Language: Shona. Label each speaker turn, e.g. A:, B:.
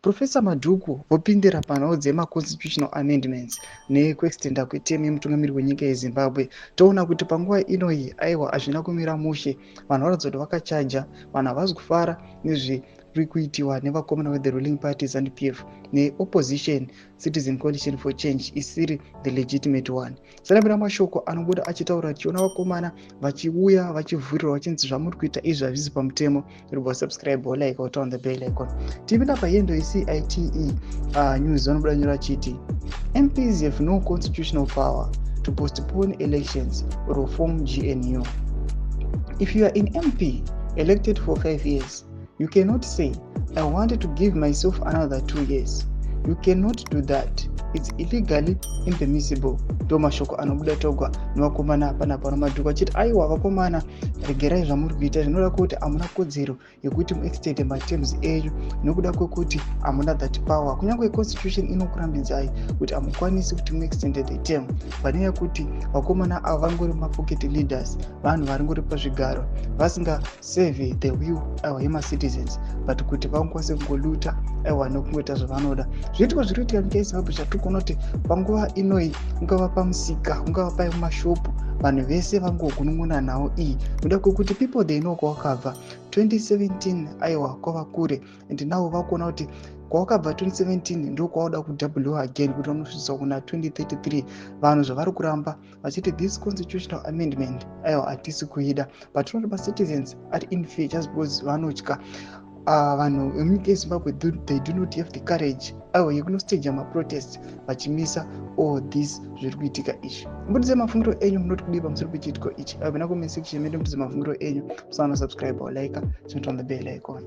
A: Profesa Madhuku vopindira panhau dzema-constitutional amendments nekuextenda kwetemu yemutungamiri wenyika yeZimbabwe. Toona kuti panguva inoyi aiwa hazvina kumira mushe, vanhu varatidza kuti vakachaja, vanhu havasi kufara nezviri kuitiwa nevakomana veThe Ruling Party ZANU-PF neopposition Citizen Coalition for Change isiri the legitimate one. Sanapera mashoko anobuda achitaura tichiona vakomana vachiuya vachivhurirwa vachinzi zvamuri kuita izvi hazvisi pamutemo. Ribva subscribe, like, or turn the bell icon. Tipinda payendo yeCITE news vanobuda nyora chiti MPs have no constitutional power to postpone elections or reform GNU. If you are an MP elected for 5 years, you cannot say, I wanted to give myself another 2 years. You cannot do that. It's illegally impermissible. Ndo mashoko anobuda togwa nevakomana panapa namadhuku achiti aiwa vakomana regerai zvamuri kuita, zvinoda kuti hamuna kodzero yekuti muextende matems enyu nokuda kwekuti hamuna that power. Kunyange constitution inokurambidzai kuti hamukwanisi kuti muextende the term, panenya yekuti vakomana ava vangori mapocket leaders, vanhu varingori pazvigaro vasingaseve the will yema-citizens, but kuti vangokwanise kungoluta aiwa nokungoita zvavanoda. Zviitiko zviri kuitika nyika yeZimbabwe zvatikuona kuti panguva inoyi ungava pamusika ungava pamashopu vanhu vese vangogunun'una nhau iyi nokuda kwekuti people they know kwavakabva 2017 aiwa kwava kure, and now vakuona kuti kwavakabva 2017 ndo kwavada kudouble again kuti vanosvitswa kuna 2033. Vanhu zvavari kuramba vachiti this constitutional amendment aiwa hatisi kuida, but tinoti macitizens ari in fear just because vanotya. Vanhu vemunyika yeZimbabwe they do not have the courage aiwa yekunostaja maprotest vachimisa all this zviri kuitika izvi. Mubudise mafungiro enyu munoti kudii pamusoro pechiitiko ichi. Abvina comment section medu mubudise mafungiro enyu, musana subscribe or like, turn on the bell icon.